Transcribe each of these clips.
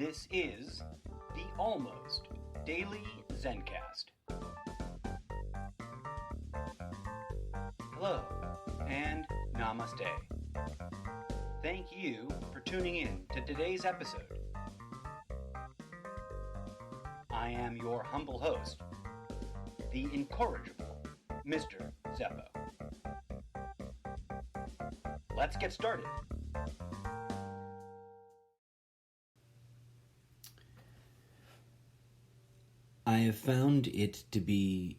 This is the Almost Daily Zencast. Hello, and namaste. Thank you for tuning in to today's episode. I am your humble host, the incorrigible Mr. Zeppo. Let's get started. I have found it to be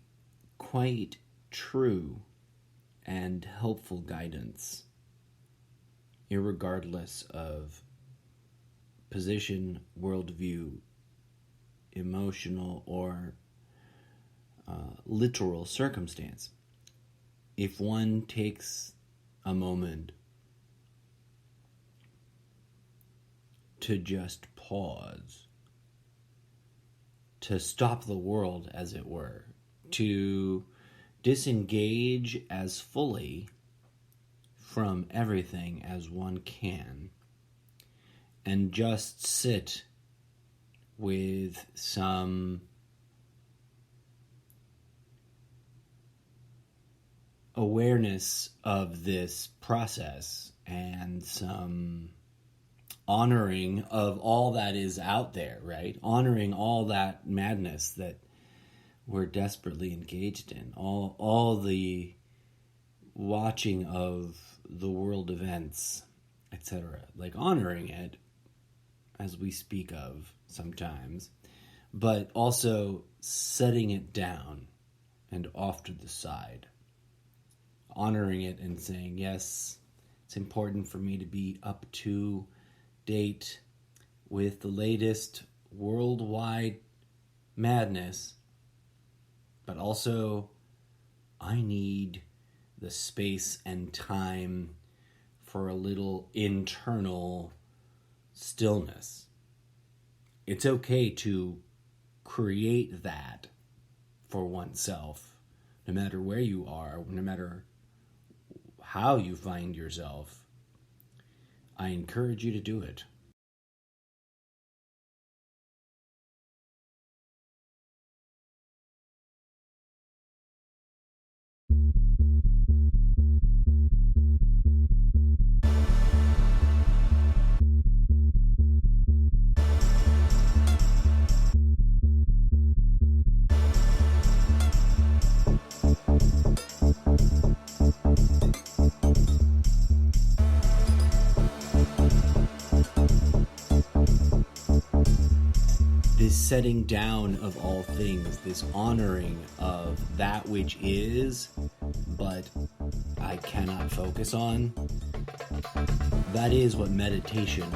quite true and helpful guidance, irregardless of position, worldview, emotional, or literal circumstance. If one takes a moment to just pause, to stop the world, as it were, to disengage as fully from everything as one can, and just sit with some awareness of this process and some honoring of all that is out there, right? Honoring all that madness that we're desperately engaged in. All the watching of the world events, etc. Like honoring it, as we speak of sometimes, but also setting it down and off to the side. Honoring it and saying, yes, it's important for me to be up to date with the latest worldwide madness, but also I need the space and time for a little internal stillness. It's okay to create that for oneself, no matter where you are, no matter how you find yourself. I encourage you to do it. This setting down of all things, this honoring of that which is, but I cannot focus on, that is what meditation,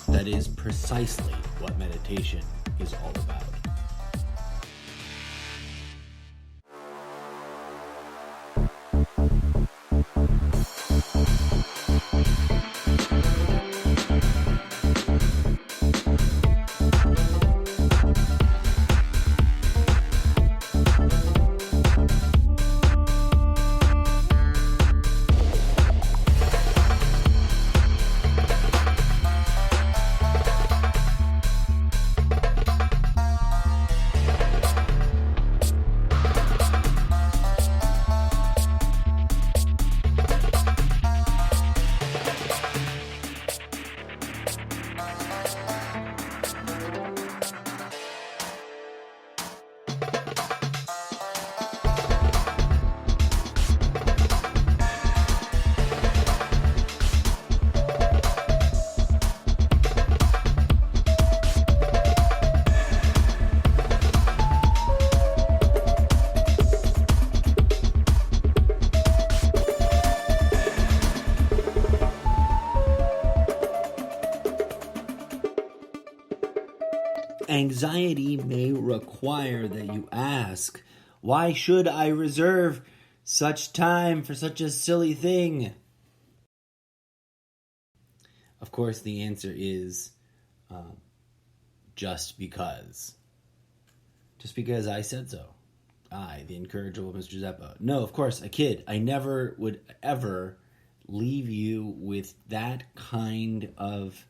that is precisely what meditation is all about. Anxiety may require that you ask, why should I reserve such time for such a silly thing? Of course, the answer is just because. Just because I said so. I, the incorrigible Mr. Zeppo. No, of course, a kid. I never would ever leave you with that kind of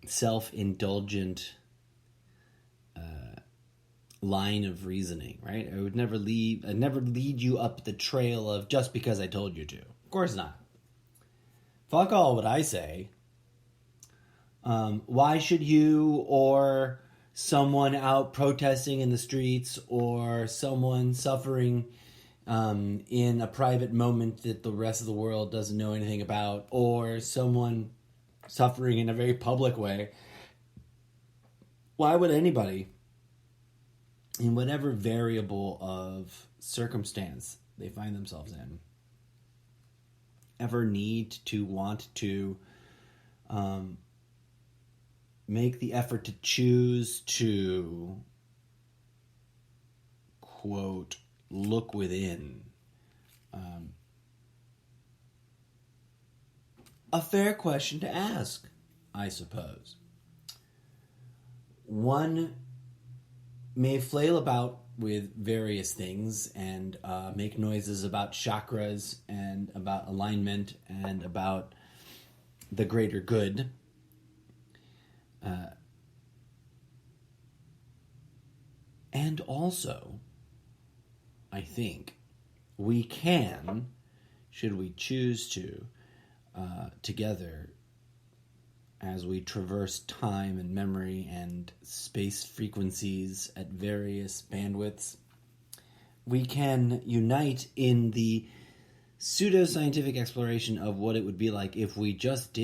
self-indulgent line of reasoning, right? I'd never lead you up the trail of just because I told you to. Of course not. Fuck all what I say. Why should you or someone out protesting in the streets or someone suffering in a private moment that the rest of the world doesn't know anything about, or someone suffering in a very public way, why would anybody, in whatever variable of circumstance they find themselves in, ever need to want to make the effort to choose to, quote, look within? A fair question to ask, I suppose. One may flail about with various things and make noises about chakras and about alignment and about the greater good. And also, I think we can, should we choose to, together, as we traverse time and memory and space frequencies at various bandwidths, we can unite in the pseudoscientific exploration of what it would be like if we just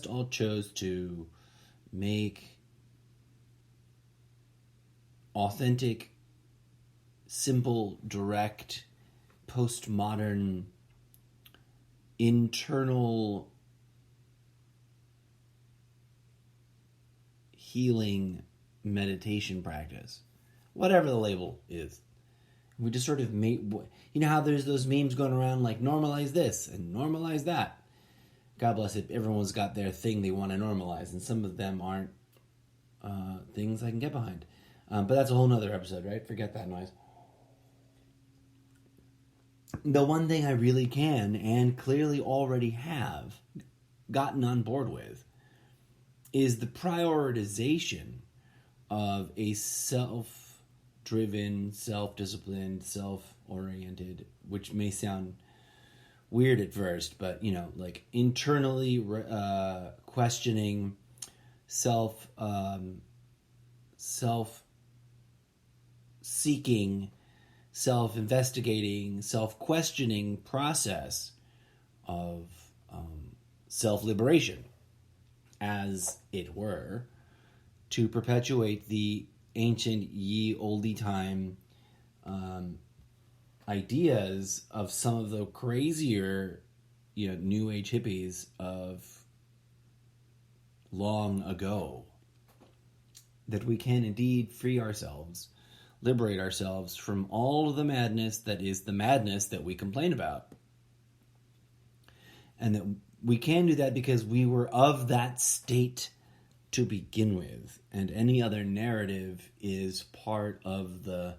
all chose to make authentic, simple, direct, postmodern, internal healing meditation practice, whatever the label is. We just sort of make, you know how there's those memes going around like normalize this and normalize that. God bless it, everyone's got their thing they want to normalize, and some of them aren't things I can get behind. But that's a whole nother episode, right? Forget that noise. The one thing I really can, and clearly already have gotten on board with, is the prioritization of a self-driven, self-disciplined, self-oriented, which may sound weird at first, but, you know, like internally questioning, self-seeking, self-investigating, self-questioning process of self-liberation, as it were, to perpetuate the ancient ye olde time ideas of some of the crazier, you know, new age hippies of long ago, that we can indeed free ourselves, liberate ourselves from all of the madness that is the madness that we complain about. And that we can do that because we were of that state to begin with. And any other narrative is part of the,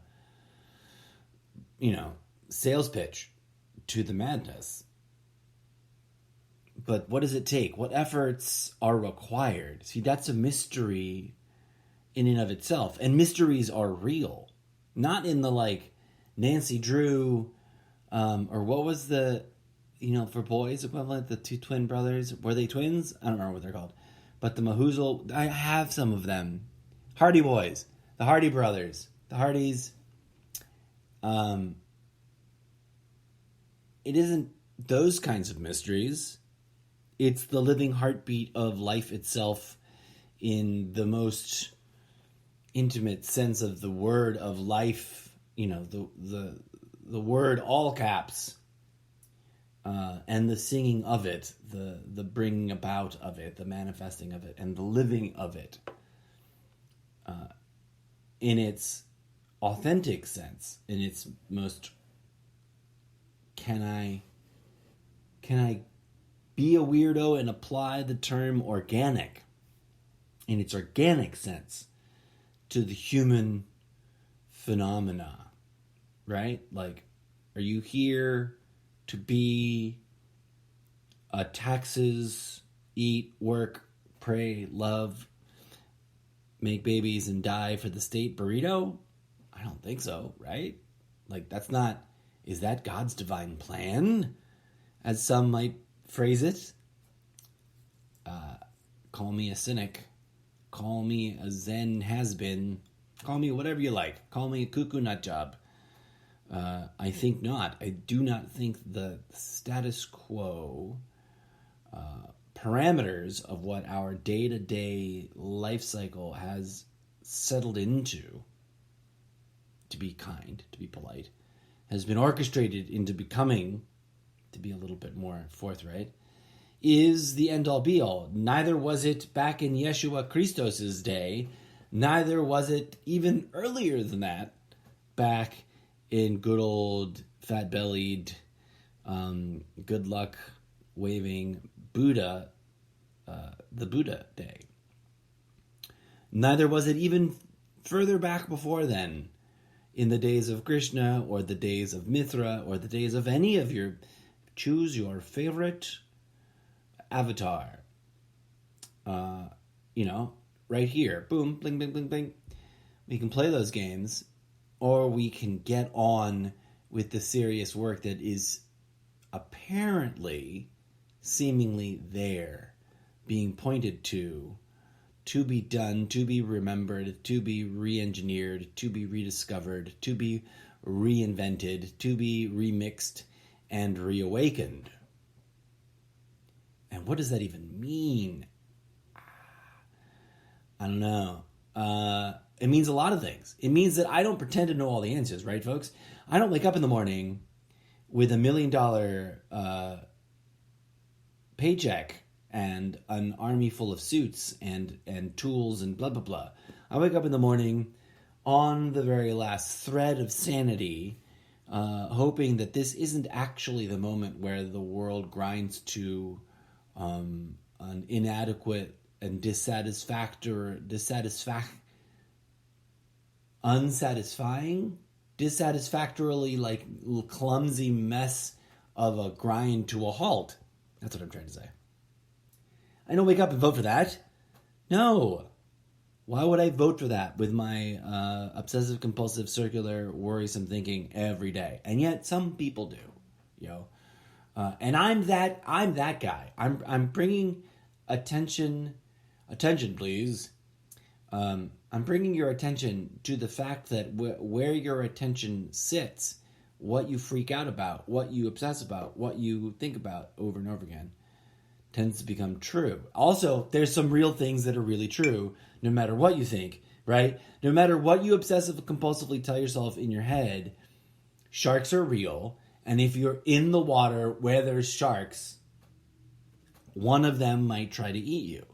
you know, sales pitch to the madness. But what does it take? What efforts are required? See, that's a mystery in and of itself. And mysteries are real. Not in the, like, Nancy Drew, or what was the, you know, for boys equivalent, the two twin brothers. Were they twins? I don't remember what they're called. But the Mahoozle, I have some of them. Hardy Boys. The Hardy Brothers. The Hardys. It isn't those kinds of mysteries. It's the living heartbeat of life itself in the most intimate sense of the word of life, you know, the word all caps, and the singing of it, the bringing about of it, the manifesting of it, and the living of it, in its authentic sense, in its most, can I be a weirdo and apply the term organic in its organic sense to the human phenomena, right? Like, are you here to be taxes, eat, work, pray, love, make babies, and die for the state burrito? I don't think so, right? Like, that's not... Is that God's divine plan, as some might phrase it? Call me a cynic. Call me a Zen has-been. Call me whatever you like. Call me a cuckoo nut job. I think not. I do not think the status quo parameters of what our day-to-day life cycle has settled into, to be kind, to be polite, has been orchestrated into becoming, to be a little bit more forthright, is the end-all be-all. Neither was it back in Yeshua Christos' day, neither was it even earlier than that, back in good old fat-bellied, good luck waving Buddha, the Buddha day. Neither was it even further back before then, in the days of Krishna, or the days of Mithra, or the days of any of your... Choose your favorite avatar. Right here. Boom, bling, bling, bling, bling. We can play those games, or we can get on with the serious work that is apparently, seemingly there, being pointed to be done, to be remembered, to be re-engineered, to be rediscovered, to be reinvented, to be remixed and reawakened. And what does that even mean? I don't know. It means a lot of things. It means that I don't pretend to know all the answers, right, folks? I don't wake up in the morning with $1 million paycheck and an army full of suits and tools and blah, blah, blah. I wake up in the morning on the very last thread of sanity, hoping that this isn't actually the moment where the world grinds to an inadequate and dissatisfactorily like clumsy mess of a grind to a halt. That's what I'm trying to say. I don't wake up and vote for that. No. Why would I vote for that with my obsessive compulsive circular worrisome thinking every day? And yet some people do, and I'm that guy. I'm bringing attention, please. I'm bringing your attention to the fact that where your attention sits, what you freak out about, what you obsess about, what you think about over and over again, tends to become true. Also, there's some real things that are really true, no matter what you think, right? No matter what you obsessive-compulsively tell yourself in your head, sharks are real, and if you're in the water where there's sharks, one of them might try to eat you,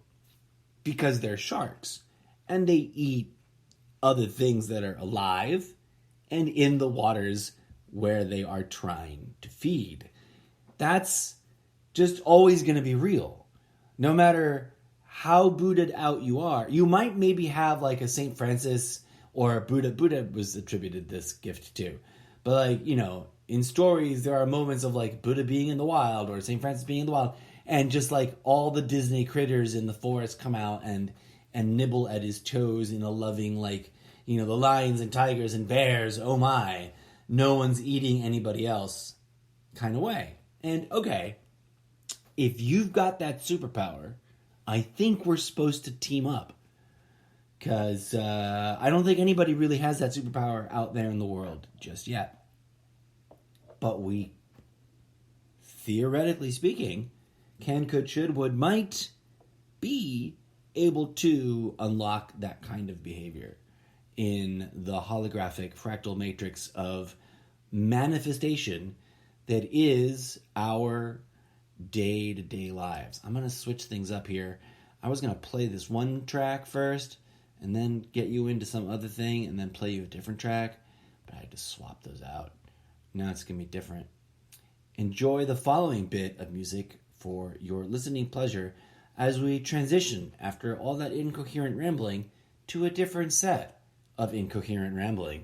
because they're sharks, and they eat other things that are alive and in the waters where they are trying to feed. That's just always going to be real. No matter how Buddha'd out you are, you might maybe have like a St. Francis or a Buddha. Buddha was attributed this gift too. But in stories, there are moments of like Buddha being in the wild or St. Francis being in the wild, and just like all the Disney critters in the forest come out and nibble at his toes in a loving, the lions and tigers and bears, oh my, no one's eating anybody else kind of way. And okay, if you've got that superpower, I think we're supposed to team up. Because I don't think anybody really has that superpower out there in the world just yet. But we, theoretically speaking, can, could, should, would, might be able to unlock that kind of behavior in the holographic fractal matrix of manifestation that is our day-to-day lives. I'm going to switch things up here. I was going to play this one track first and then get you into some other thing and then play you a different track, but I had to swap those out. Now it's going to be different. Enjoy the following bit of music for your listening pleasure as we transition, after all that incoherent rambling, to a different set of incoherent rambling.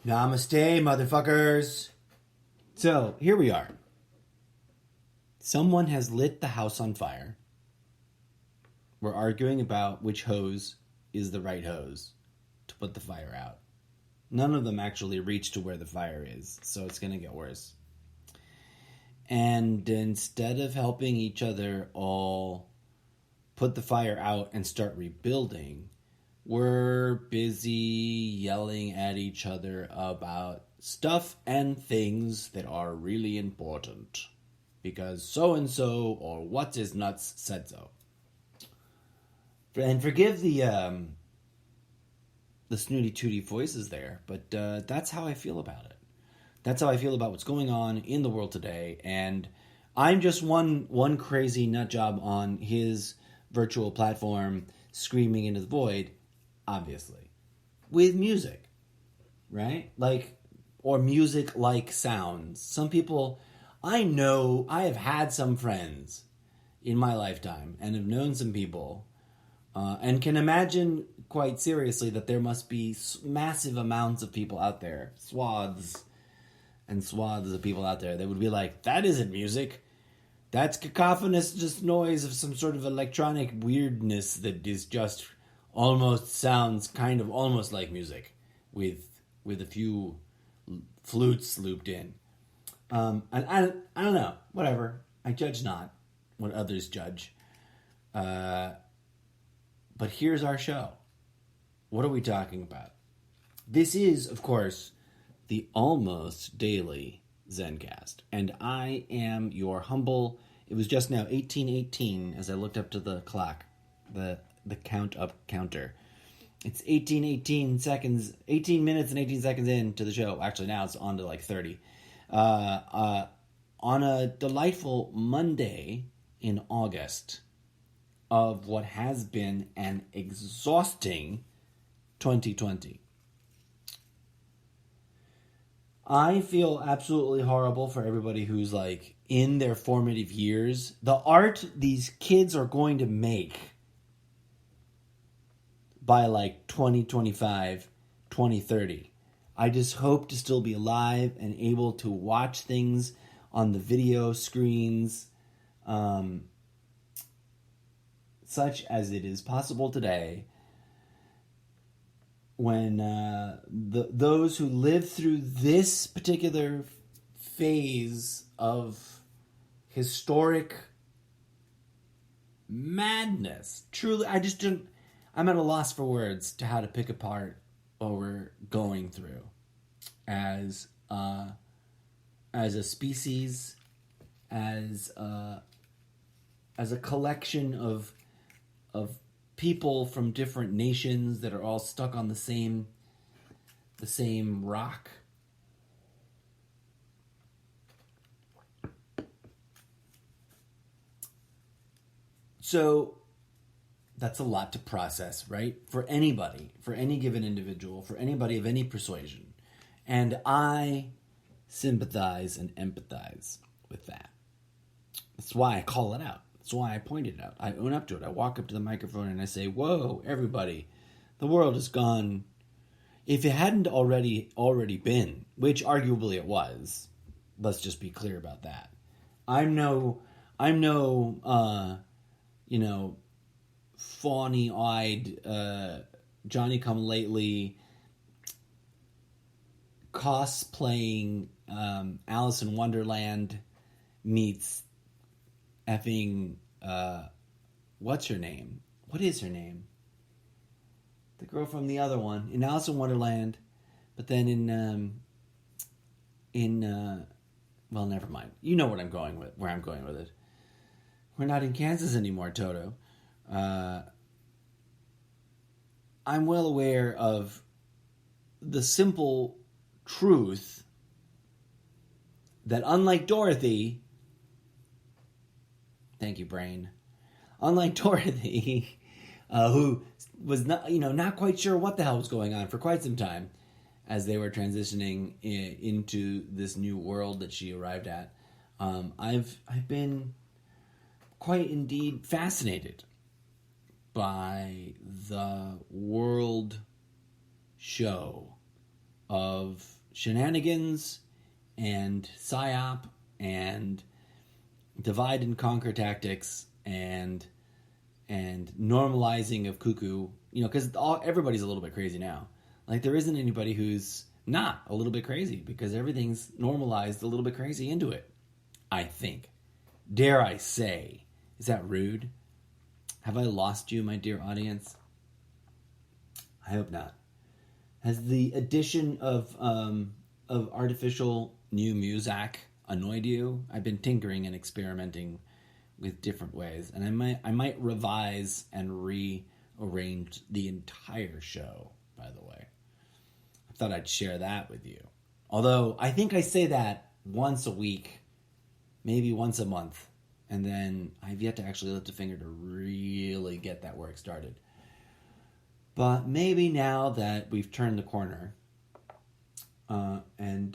Namaste, motherfuckers. So, here we are. Someone has lit the house on fire. We're arguing about which hose is the right hose to put the fire out. None of them actually reach to where the fire is, so it's going to get worse. And instead of helping each other all put the fire out and start rebuilding, we're busy yelling at each other about stuff and things that are really important. Because so-and-so or what's-his-nuts said so. And forgive the snooty-tooty voices there, but that's how I feel about it. That's how I feel about what's going on in the world today. And I'm just one crazy nut job on his virtual platform screaming into the void, obviously, with music, right? Or music-like sounds. Some people, I know, I have had some friends in my lifetime and have known some people and can imagine quite seriously that there must be massive amounts of people out there, swaths and swaths of people out there that would be like, that isn't music. That's cacophonous just noise of some sort of electronic weirdness that is just almost sounds kind of almost like music with a few flutes looped in. And I don't know, whatever. I judge not what others judge. But here's our show. What are we talking about? This is, of course, the almost daily Zencast. And I am your humble... It was just now 18:18 as I looked up to the clock, the count-up counter. It's 18 minutes and 18 seconds into the show. Actually, now it's on to like 30. On a delightful Monday in August of what has been an exhausting 2020. I feel absolutely horrible for everybody who's like in their formative years. The art these kids are going to make by like 2025, 2030. I just hope to still be alive and able to watch things on the video screens, such as it is possible today, when those who live through this particular phase of historic madness. Truly, I'm at a loss for words to how to pick apart what we're going through as a species, as a collection of people from different nations that are all stuck on the same rock. So that's a lot to process, right? For anybody, for any given individual, for anybody of any persuasion. And I sympathize and empathize with that. That's why I call it out. That's why I point it out. I own up to it. I walk up to the microphone and I say, whoa, everybody, the world has gone. If it hadn't already been, which arguably it was, let's just be clear about that. I'm no fawny-eyed, Johnny-come-lately cosplaying Alice in Wonderland meets effing, what's her name? What is her name? The girl from the other one. In Alice in Wonderland, but then well, never mind. You know where I'm going with it. We're not in Kansas anymore, Toto. I'm well aware of the simple truth that unlike Dorothy, thank you, brain, unlike Dorothy, who was not quite sure what the hell was going on for quite some time as they were transitioning into this new world that she arrived at, I've been quite indeed fascinated by the world show of shenanigans and psyop and divide and conquer tactics and normalizing of cuckoo, because everybody's a little bit crazy now. Like, there isn't anybody who's not a little bit crazy, because everything's normalized a little bit crazy into it, I think. Dare I say? Is that rude? Have I lost you, my dear audience? I hope not. Has the addition of artificial new music annoyed you? I've been tinkering and experimenting with different ways, and I might revise and rearrange the entire show, by the way. I thought I'd share that with you. Although I think I say that once a week, maybe once a month, and then I've yet to actually lift a finger to really get that work started. But maybe now that we've turned the corner, and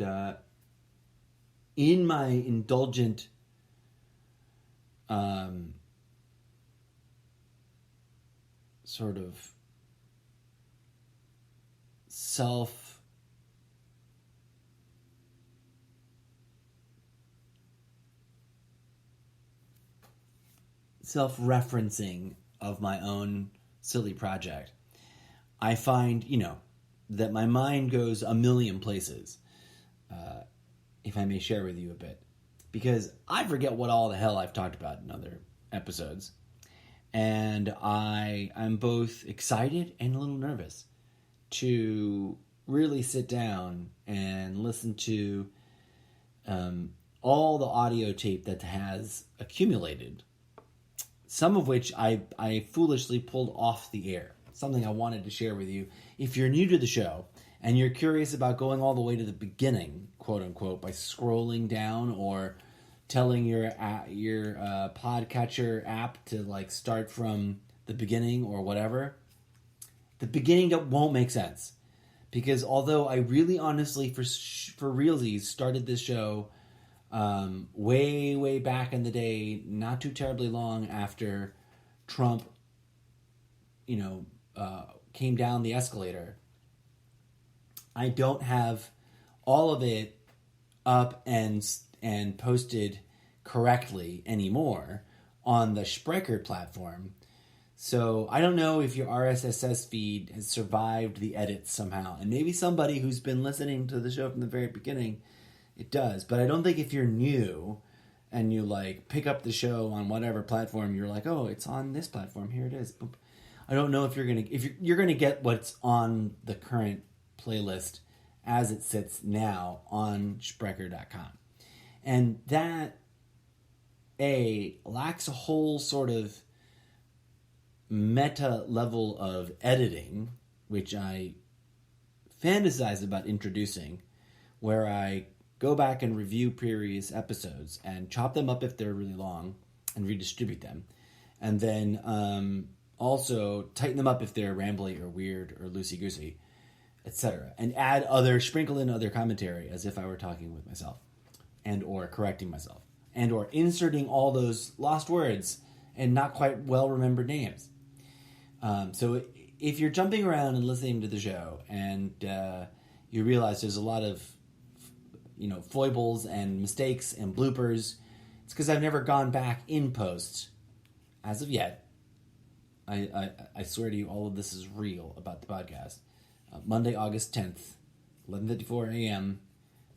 in my indulgent sort of self-referencing of my own silly project, I find, that my mind goes a million places, if I may share with you a bit. Because I forget what all the hell I've talked about in other episodes. And I'm both excited and a little nervous to really sit down and listen to all the audio tape that has accumulated. Some of which I foolishly pulled off the air. Something I wanted to share with you. If you're new to the show and you're curious about going all the way to the beginning, quote unquote, by scrolling down or telling your podcatcher app to start from the beginning or whatever, the beginning won't make sense. Because although I really honestly, for realsies, started this show way back in the day, not too terribly long after Trump, came down the escalator, I don't have all of it up and posted correctly anymore on the Spreaker platform. So I don't know if your RSS feed has survived the edits somehow. And maybe somebody who's been listening to the show from the very beginning, it does. But I don't think if you're new and you pick up the show on whatever platform, you're like, oh, it's on this platform. Here it is. I don't know if you're gonna get what's on the current playlist as it sits now on Spreaker.com. And that lacks a whole sort of meta level of editing, which I fantasize about introducing, where I go back and review previous episodes and chop them up if they're really long and redistribute them. And then also tighten them up if they're rambly or weird or loosey-goosey, etc. And sprinkle in other commentary as if I were talking with myself, and or correcting myself, and or inserting all those lost words and not quite well-remembered names. So if you're jumping around and listening to the show and you realize there's a lot of foibles and mistakes and bloopers, it's because I've never gone back in post as of yet. I swear to you, all of this is real about the podcast. Monday, August 10th, 11:54 a.m.,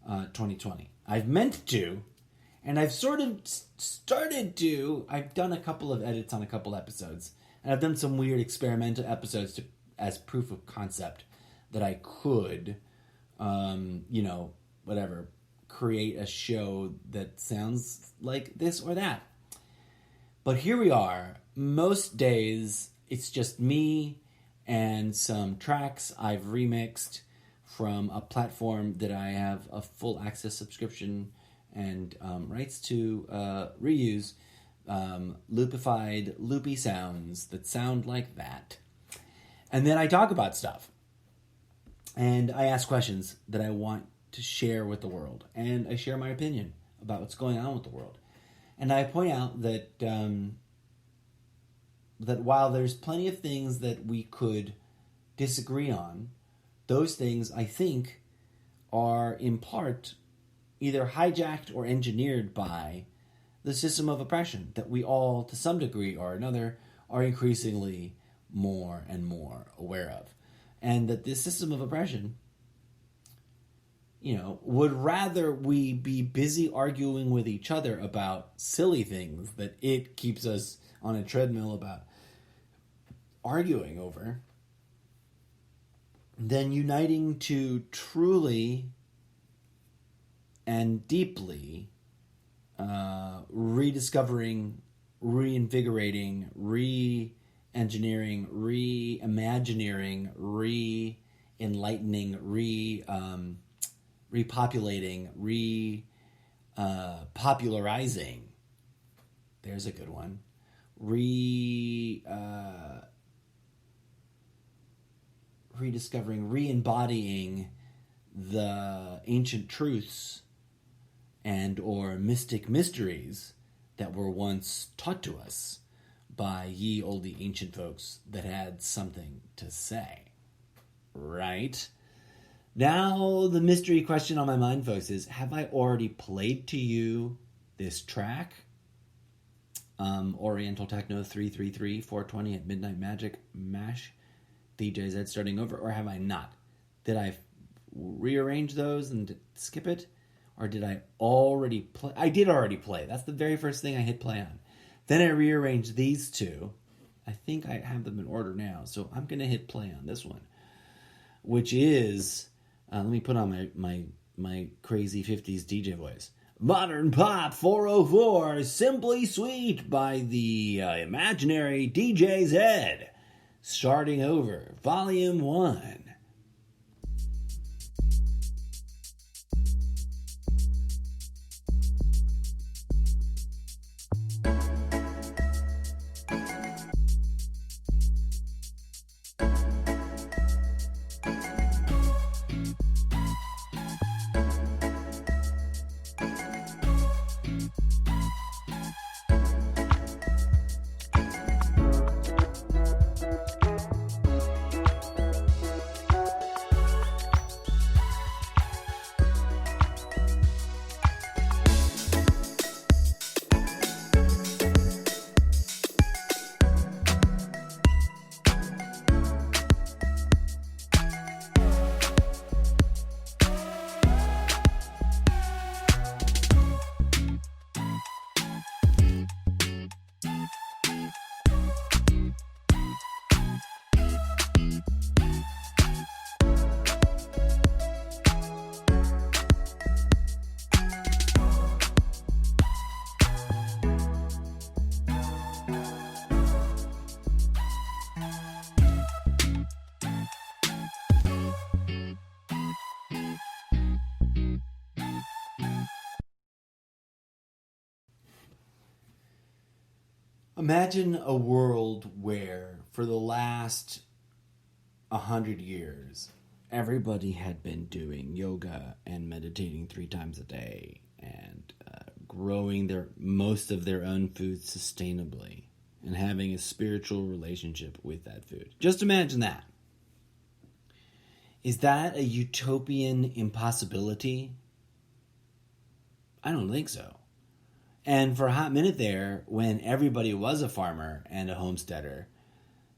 2020. I've meant to, and I've sort of started to. I've done a couple of edits on a couple episodes, and I've done some weird experimental episodes as proof of concept that I could, create a show that sounds like this or that. But here we are. Most days, it's just me and some tracks I've remixed from a platform that I have a full access subscription and rights to reuse loopified, loopy sounds that sound like that. And then I talk about stuff. And I ask questions that I want to share with the world. And I share my opinion about what's going on with the world. And I point out that that while there's plenty of things that we could disagree on, those things, I think, are in part either hijacked or engineered by the system of oppression that we all, to some degree or another, are increasingly more and more aware of. And that this system of oppression, would rather we be busy arguing with each other about silly things that it keeps us on a treadmill about arguing over, than uniting to truly and deeply rediscovering, reinvigorating, re-engineering, re-imagineering, re-enlightening, repopulating, popularizing. There's a good one. Rediscovering, re-embodying the ancient truths and or mystic mysteries that were once taught to us by ye olde ancient folks that had something to say. Right? Now, the mystery question on my mind, folks, is, have I already played to you this track? Oriental Techno 333, 420 at Midnight Magic, MASH, DJ Zed starting over, or have I not? Did I rearrange those and skip it? Or did I already play? I did already play. That's the very first thing I hit play on. Then I rearranged these two. I think I have them in order now, so I'm going to hit play on this one, which is, let me put on my crazy 50s DJ voice. Modern Pop 404, Simply Sweet by the imaginary DJ Zed. Starting over, Volume 1. Imagine a world where, for the last 100 years, everybody had been doing yoga and meditating 3 times a day and growing most of their own food sustainably and having a spiritual relationship with that food. Just imagine that. Is that a utopian impossibility? I don't think so. And for a hot minute there, when everybody was a farmer and a homesteader,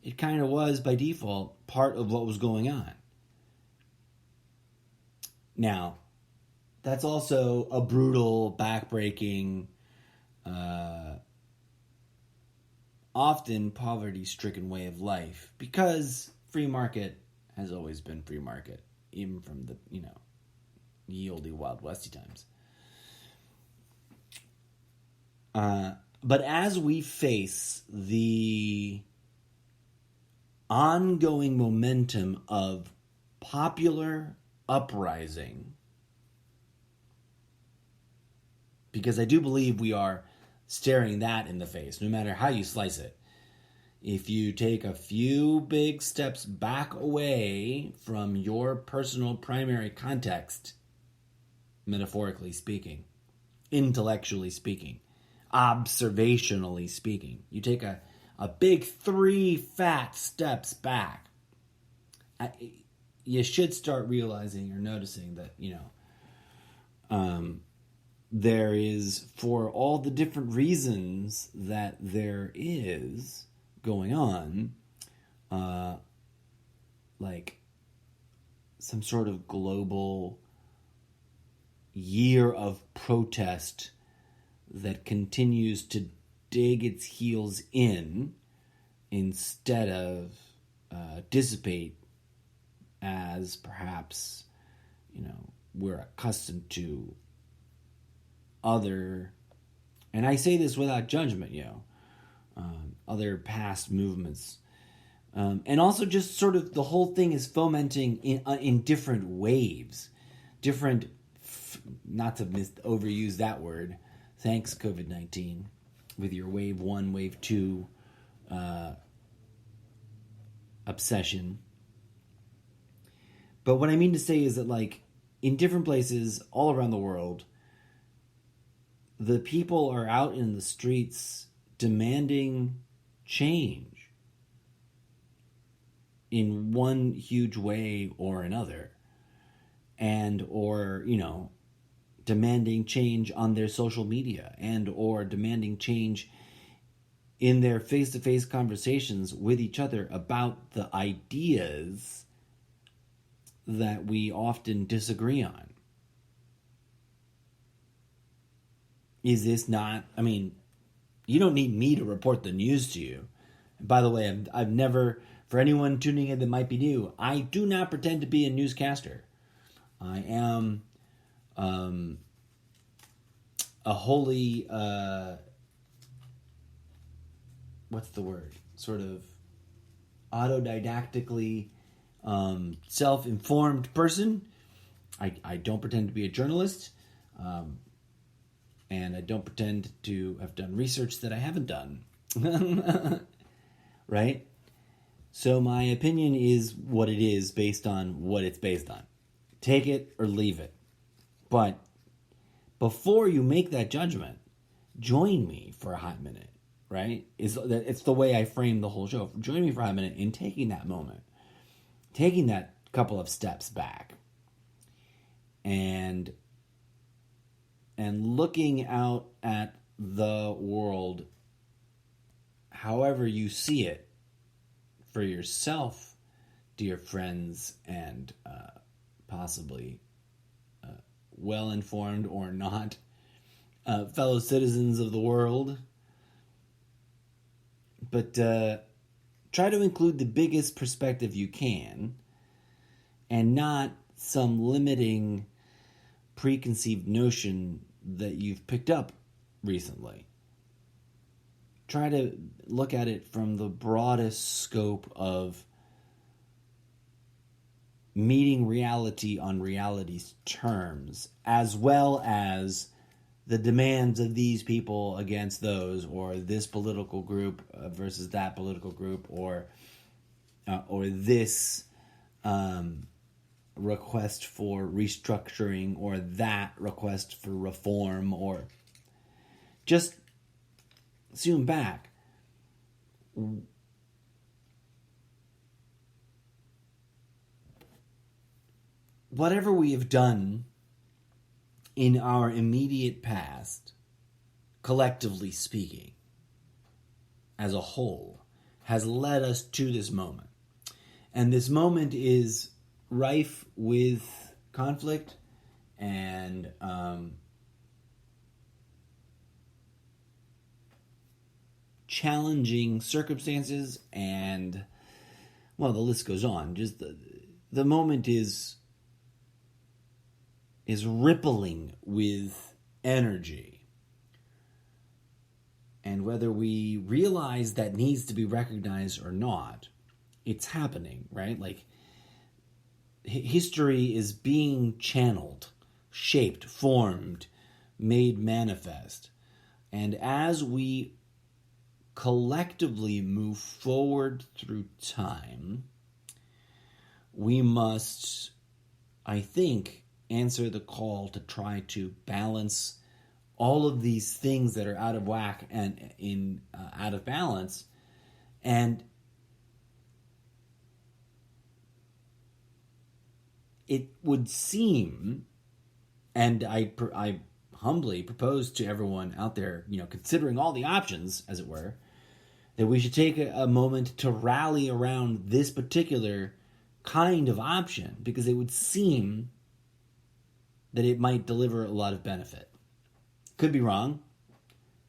it kind of was, by default, part of what was going on. Now, that's also a brutal, backbreaking, often poverty-stricken way of life, because free market has always been free market, even from the, ye olde Wild Westy times. But as we face the ongoing momentum of popular uprising, because I do believe we are staring that in the face, no matter how you slice it. If you take a few big steps back away from your personal primary context, metaphorically speaking, intellectually speaking, observationally speaking, you take a big 3 fat steps back, you should start realizing or noticing that, there is, for all the different reasons that there is going on, like some sort of global year of protest that continues to dig its heels in instead of dissipate as perhaps, we're accustomed to other, and I say this without judgment, other past movements. And also just sort of the whole thing is fomenting in different waves, different, not to overuse that word, thanks COVID-19, with your wave 1, wave 2 obsession. But what I mean to say is that, like, in different places all around the world, the people are out in the streets demanding change in one huge way or another, and or demanding change on their social media, and or demanding change in their face-to-face conversations with each other about the ideas that we often disagree on. Is this not, you don't need me to report the news to you. By the way, I've never, for anyone tuning in that might be new, I do not pretend to be a newscaster. I am a wholly, what's the word? Sort of autodidactically self-informed person. I don't pretend to be a journalist. And I don't pretend to have done research that I haven't done. Right? So my opinion is what it is based on what it's based on. Take it or leave it. But before you make that judgment, join me for a hot minute, right? It's the way I frame the whole show. Join me for a hot minute in taking that moment. Taking that couple of steps back. And looking out at the world however you see it for yourself, dear friends, and possibly well-informed or not fellow citizens of the world. But try to include the biggest perspective you can, and not some limiting preconceived notion that you've picked up recently. Try to look at it from the broadest scope of meeting reality on reality's terms, as well as the demands of these people against those, or this political group versus that political group, or this request for restructuring, or that request for reform, or just zoom back. Whatever we have done in our immediate past, collectively speaking, as a whole, has led us to this moment. And this moment is rife with conflict and challenging circumstances, and, well, the list goes on. Just the moment is rippling with energy. And whether we realize that needs to be recognized or not, it's happening, right? Like, history is being channeled, shaped, formed, made manifest. And as we collectively move forward through time, we must, I think, answer the call to try to balance all of these things that are out of whack and out of balance, and it would seem, and I humbly propose to everyone out there, considering all the options, as it were, that we should take a moment to rally around this particular kind of option, because it would seem that it might deliver a lot of benefit. Could be wrong,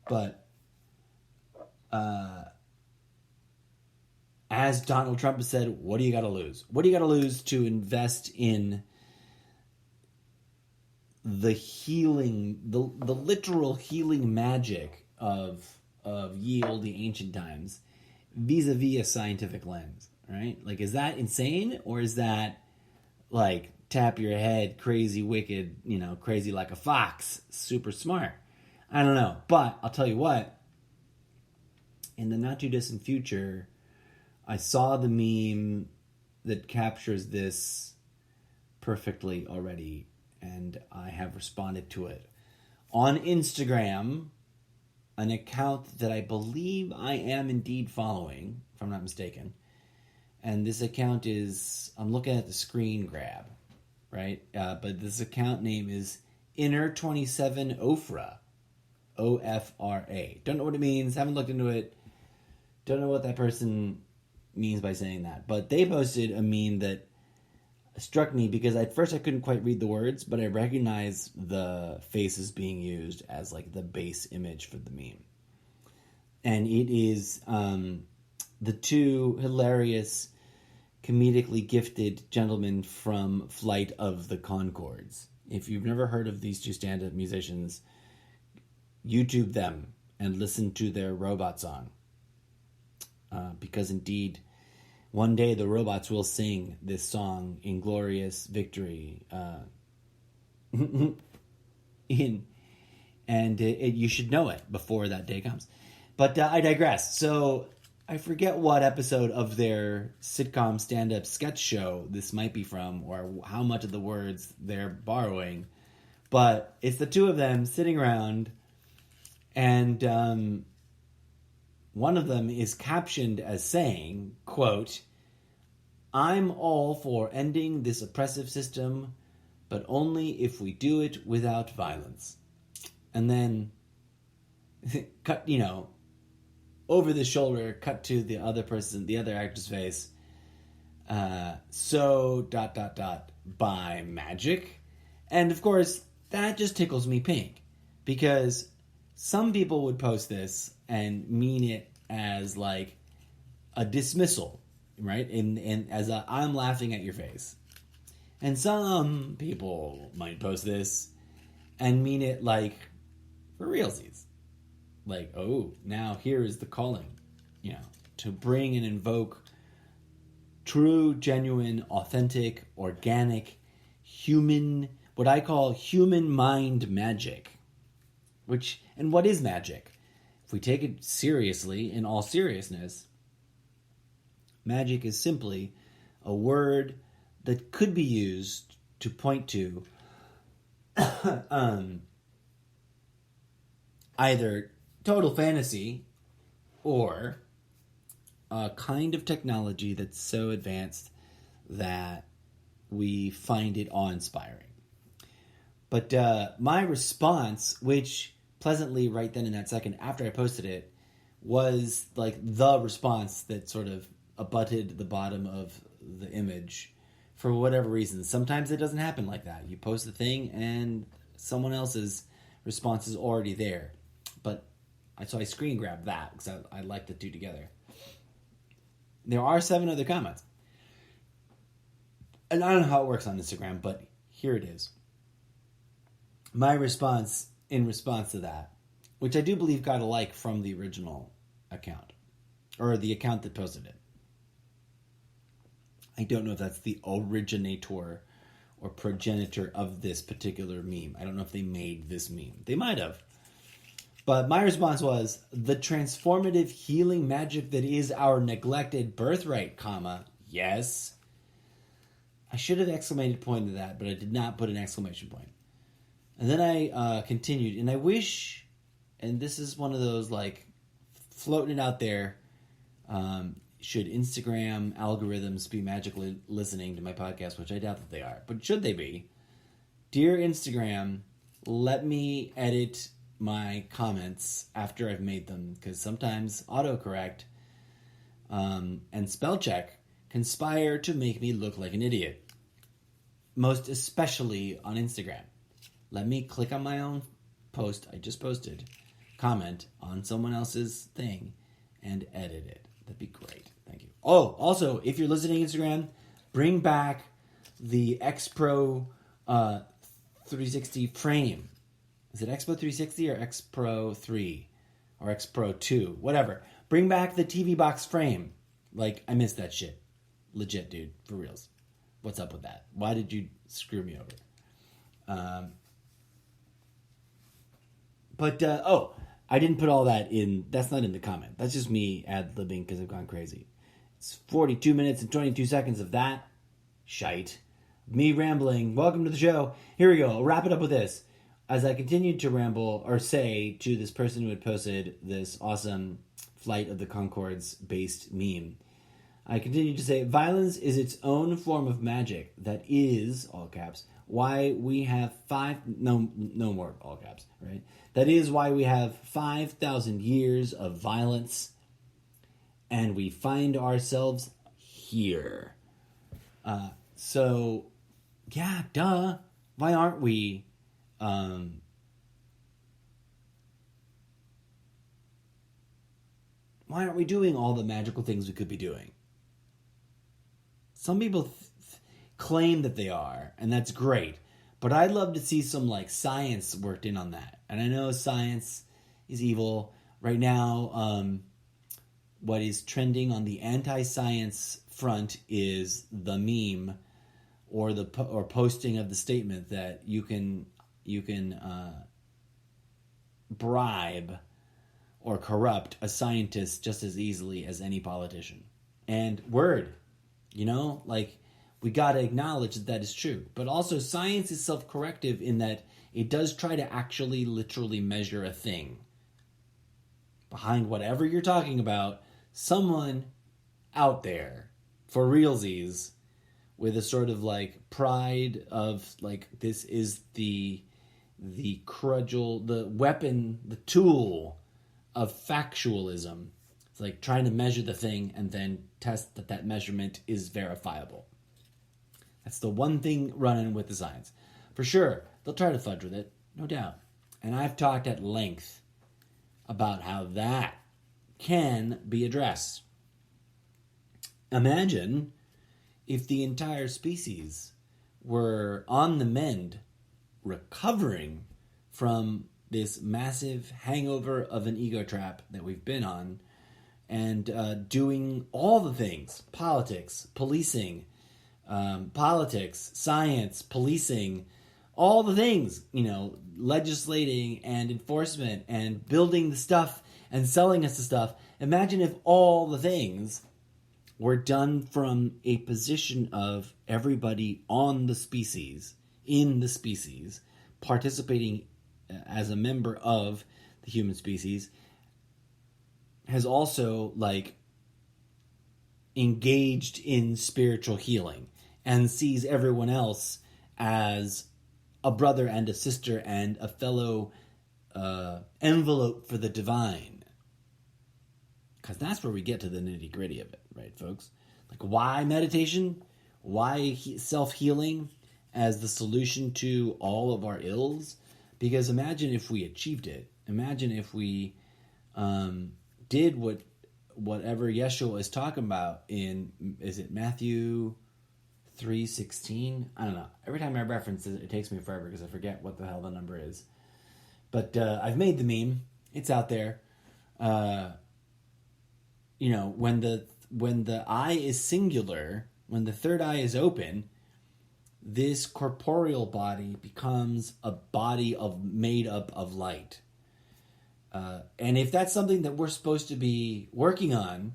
but as Donald Trump has said, what do you got to lose? What do you got to lose to invest in the healing, the literal healing magic of ye olde ancient times, vis-a-vis a scientific lens, right? Like, is that insane, or is that like tap your head, crazy, wicked, crazy like a fox, super smart? I don't know, but I'll tell you what. In the not too distant future, I saw the meme that captures this perfectly already, and I have responded to it on Instagram, an account that I believe I am indeed following, if I'm not mistaken. And this account is, I'm looking at the screen grab, right? But this account name is Inner27Ofra, O-F-R-A. Don't know what it means, haven't looked into it. Don't know what that person means by saying that. But they posted a meme that struck me because at first I couldn't quite read the words, but I recognized the faces being used as like the base image for the meme. And it is the two hilarious, comedically gifted gentlemen from Flight of the Conchords. If you've never heard of these two stand-up musicians, YouTube them and listen to their robot song. Because indeed, one day the robots will sing this song in glorious victory. You should know it before that day comes. But I digress. So I forget what episode of their sitcom stand-up sketch show this might be from, or how much of the words they're borrowing. But it's the two of them sitting around, and one of them is captioned as saying, quote, "I'm all for ending this oppressive system, but only if we do it without violence." And then, cut, over the shoulder, cut to the other person, the other actor's face. So, ... by magic. And of course, that just tickles me pink. Because some people would post this and mean it as like a dismissal, right? And as a, I'm laughing at your face. And some people might post this and mean it like for realsies. Like, oh, now here is the calling, to bring and invoke true, genuine, authentic, organic, human, what I call human mind magic. And what is magic? If we take it seriously, in all seriousness, magic is simply a word that could be used to point to either total fantasy or a kind of technology that's so advanced that we find it awe-inspiring. But my response, which pleasantly right then and that second after I posted it, was like the response that sort of abutted the bottom of the image for whatever reason. Sometimes it doesn't happen like that. You post the thing and someone else's response is already there. But so I screen grabbed that because I like the two together. There are 7 other comments. And I don't know how it works on Instagram, but here it is. My response in response to that, which I do believe got a like from the original account, or the account that posted it. I don't know if that's the originator or progenitor of this particular meme. I don't know if they made this meme. They might have. But my response was, the transformative healing magic that is our neglected birthright, yes. I should have exclamated point to that, but I did not put an exclamation point. And then I continued, and I wish, and this is one of those, like, floating it out there, should Instagram algorithms be magically listening to my podcast, which I doubt that they are, but should they be, dear Instagram, let me edit my comments after I've made them, because sometimes autocorrect and spell check conspire to make me look like an idiot, most especially on Instagram. Let me click on my own post I just posted, comment on someone else's thing, and edit it. That'd be great. Thank you. Oh, also, if you're listening to Instagram, bring back the X Pro 360 frame. Is it X Pro 360 or X Pro 3 or X Pro 2? Whatever. Bring back the TV box frame. Like, I missed that shit. Legit, dude. For reals. What's up with that? Why did you screw me over? I didn't put all that in. That's not in the comment. That's just me ad-libbing because I've gone crazy. It's 42 minutes and 22 seconds of that shite. Me rambling. Welcome to the show. Here we go. I'll wrap it up with this. As I continued to ramble or say to this person who had posted this awesome Flight of the Conchords based meme, I continued to say, violence is its own form of magic that is, all caps, why we have no more all caps, right? That is why we have 5,000 years of violence, and we find ourselves here. So, yeah, duh. Why aren't we? Why aren't we doing all the magical things we could be doing? Some people claim that they are, and that's great. But I'd love to see some science worked in on that. And I know science is evil. Right now, what is trending on the anti-science front is the meme or posting of the statement that you can bribe or corrupt a scientist just as easily as any politician. And word, we got to acknowledge that is true. But also, science is self-corrective in that it does try to actually literally measure a thing. Behind whatever you're talking about, someone out there, for realsies, with a sort of pride of this is the cudgel, the weapon, the tool of factualism. It's trying to measure the thing and then test that measurement is verifiable. That's the one thing running with the science. For sure, they'll try to fudge with it, no doubt. And I've talked at length about how that can be addressed. Imagine if the entire species were on the mend, recovering from this massive hangover of an ego trap that we've been on, and doing all the things, politics, policing, science, policing, all the things, legislating and enforcement and building the stuff and selling us the stuff. Imagine if all the things were done from a position of everybody on the species, in the species, participating as a member of the human species, has also engaged in spiritual healing and sees everyone else as a brother and a sister and a fellow envelope for the divine. Because that's where we get to the nitty-gritty of it, right, folks? Why meditation? Why self-healing as the solution to all of our ills? Because imagine if we achieved it. Imagine if we did whatever Yeshua is talking about in, is it Matthew 3:16? I don't know. Every time I reference it, it takes me forever because I forget what the hell the number is. But I've made the meme. It's out there. When the eye is singular, when the third eye is open, this corporeal body becomes a body made up of light. And if that's something that we're supposed to be working on,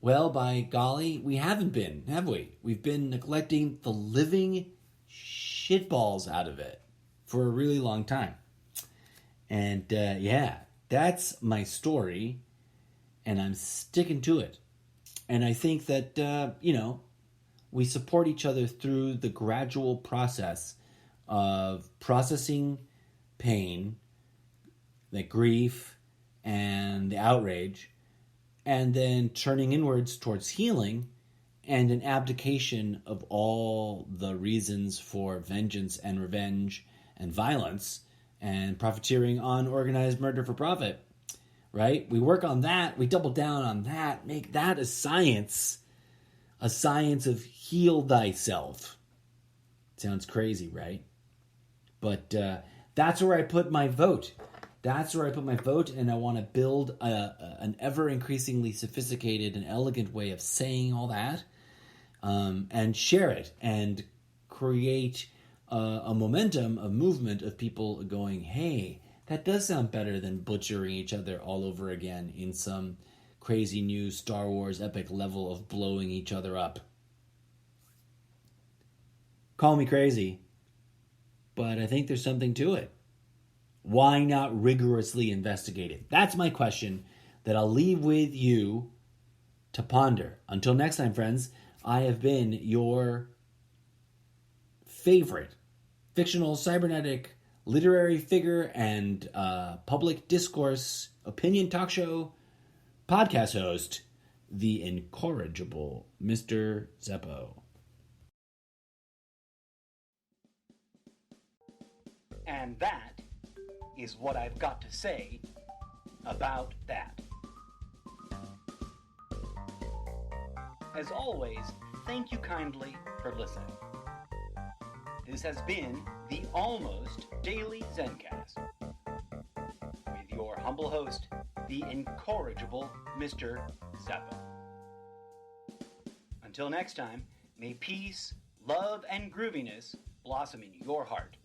well, by golly, we haven't been, have we? We've been neglecting the living shitballs out of it for a really long time. And yeah, that's my story. and I'm sticking to it. And I think that, we support each other through the gradual process of processing pain, the grief, and the outrage, and then turning inwards towards healing and an abdication of all the reasons for vengeance and revenge and violence and profiteering on organized murder for profit, right? We work on that. We double down on that. Make that a science of heal thyself. Sounds crazy, right? But that's where I put my vote. That's where I put my vote, and I want to build an ever-increasingly sophisticated and elegant way of saying all that, and share it, and create a momentum, a movement of people going, hey, that does sound better than butchering each other all over again in some crazy new Star Wars epic level of blowing each other up. Call me crazy, but I think there's something to it. Why not rigorously investigate it? That's my question that I'll leave with you to ponder. Until next time, friends, I have been your favorite fictional, cybernetic, literary figure and public discourse opinion talk show podcast host, the incorrigible Mr. Zeppo. And that is what I've got to say about that. As always, thank you kindly for listening. This has been the Almost Daily Zencast with your humble host, the incorrigible Mr. Zeppo. Until next time, may peace, love, and grooviness blossom in your heart.